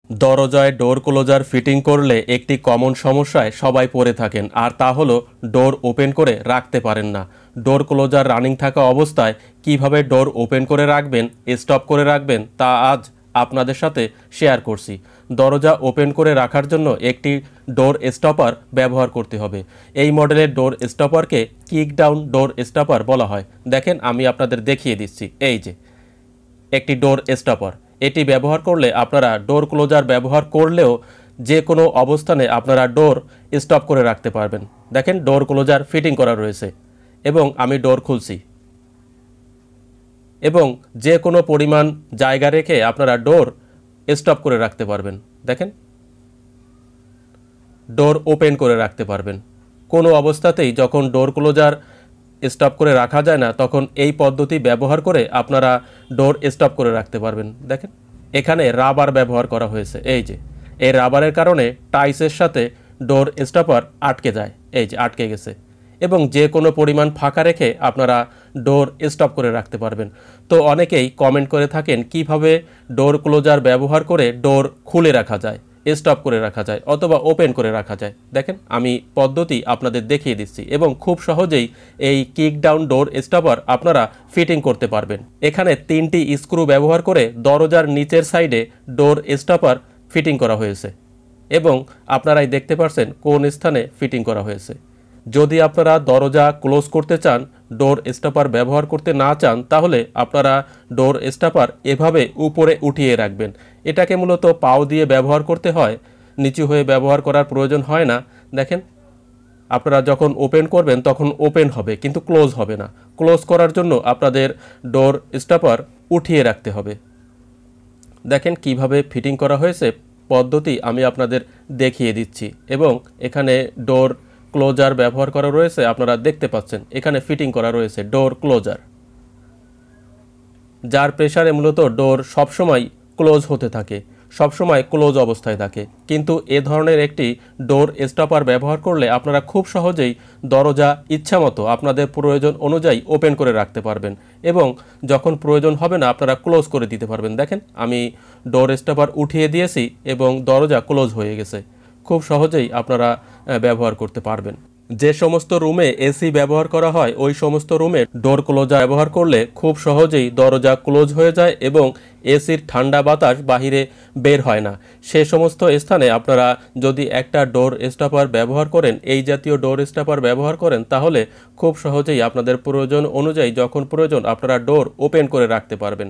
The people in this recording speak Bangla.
দরজায় ডোর ক্লোজার ফিটিং করলে একটি কমন সমস্যায় সবাই পড়ে থাকেন, আর তা হলো ডোর ওপেন করে রাখতে পারেন না। ডোর ক্লোজার রানিং থাকা অবস্থায় কিভাবে ডোর ওপেন করে রাখবেন, স্টপ করে রাখবেন, তা আজ আপনাদের সাথে শেয়ার করছি। দরজা ওপেন করে রাখার জন্য একটি ডোর স্টপার ব্যবহার করতে হবে। এই মডেলের ডোর স্টপারকে কিক ডাউন ডোর স্টপার বলা হয়। দেখেন, আমি আপনাদের দেখিয়ে দিচ্ছি। এই যে একটি ডোর স্টপার, এটি ব্যবহার করলে আপনারা ডোর ক্লোজার ব্যবহার করলেও যে কোনো অবস্থানে আপনারা ডোর স্টপ করে রাখতে পারবেন। দেখেন, ডোর ক্লোজার ফিটিং করা রয়েছে এবং আমি ডোর খুলছি এবং যে কোনো পরিমাণ জায়গা রেখে আপনারা ডোর স্টপ করে রাখতে পারবেন। দেখেন, ডোর ওপেন করে রাখতে পারবেন। কোনো অবস্থাতেই যখন ডোর ক্লোজার স্টপ করে রাখা যায় না, তখন এই পদ্ধতি ব্যবহার করে আপনারা ডোর স্টপ করে রাখতে পারবেন। দেখেন, এখানে রাবার ব্যবহার করা হয়েছে। এই যে এই রাবারের কারণে টাইসের সাথে ডোর স্টপার আটকে যায়। এই যে আটকে গেছে এবং যে কোনো পরিমাণ ফাঁকা রেখে আপনারা ডোর স্টপ করে রাখতে পারবেন। তো অনেকেই কমেন্ট করে থাকেন কিভাবে ডোর ক্লোজার ব্যবহার করে ডোর খুলে রাখা যায়, স্টপ করে রাখা যায় অথবা ওপেন করে রাখা যায়। দেখেন, আমি পদ্ধতি আপনাদের দেখিয়ে দিচ্ছি এবং খুব সহজেই এই কিক ডাউন ডোর স্টপার আপনারা ফিটিং করতে পারবেন। এখানে 3টি স্ক্রু ব্যবহার করে দরজার নিচের সাইডে ডোর স্টপার ফিটিং করা হয়েছে এবং আপনারাই দেখতে পাচ্ছেন কোন স্থানে ফিটিং করা হয়েছে। যদি আপনারা দরজা ক্লোজ করতে চান, ডোর স্টপার ব্যবহার করতে না চান, তাহলে আপনারা ডোর স্টপার এভাবে উপরে উঠিয়ে রাখবেন। এটাকে মূলত পাও দিয়ে ব্যবহার করতে হয়, নিচু হয়ে ব্যবহার করার প্রয়োজন হয় না। দেখেন, আপনারা যখন ওপেন করবেন তখন ওপেন হবে কিন্তু ক্লোজ হবে না। ক্লোজ করার জন্য আপনাদের ডোর স্টপার উঠিয়ে রাখতে হবে। দেখেন কিভাবে ফিটিং করা হয়েছে, পদ্ধতি আমি আপনাদের দেখিয়ে দিচ্ছি এবং এখানে ডোর ক্লোজার ব্যবহার করা রয়েছে। আপনারা দেখতে পাচ্ছেন এখানে ফিটিং করা রয়েছে ডোর ক্লোজার, যার প্রেসারে মূলত ডোর সবসময় ক্লোজ হতে থাকে, সবসময় ক্লোজ অবস্থায় থাকে। কিন্তু এ ধরনের একটি ডোর স্টপার ব্যবহার করলে আপনারা খুব সহজেই দরজা ইচ্ছামতো আপনাদের প্রয়োজন অনুযায়ী ওপেন করে রাখতে পারবেন এবং যখন প্রয়োজন হবে না আপনারা ক্লোজ করে দিতে পারবেন। দেখেন, আমি ডোর স্টপার উঠিয়ে দিয়েছি এবং দরজা ক্লোজ হয়ে গেছে। খুব সহজেই আপনারা ব্যবহার করতে পারবেন। যে সমস্ত রুমে এসি ব্যবহার করা হয়, ওই সমস্ত রুমে ডোর ক্লোজার ব্যবহার করলে খুব সহজেই দরজা ক্লোজ হয়ে যায় এবং এসির ঠান্ডা বাতাস বাহিরে বের হয় না। সে সমস্ত স্থানে আপনারা যদি একটা ডোর স্টপার ব্যবহার করেন, এই জাতীয় ডোর স্টপার ব্যবহার করেন, তাহলে খুব সহজেই আপনাদের প্রয়োজন অনুযায়ী যখন প্রয়োজন আপনারা ডোর ওপেন করে রাখতে পারবেন।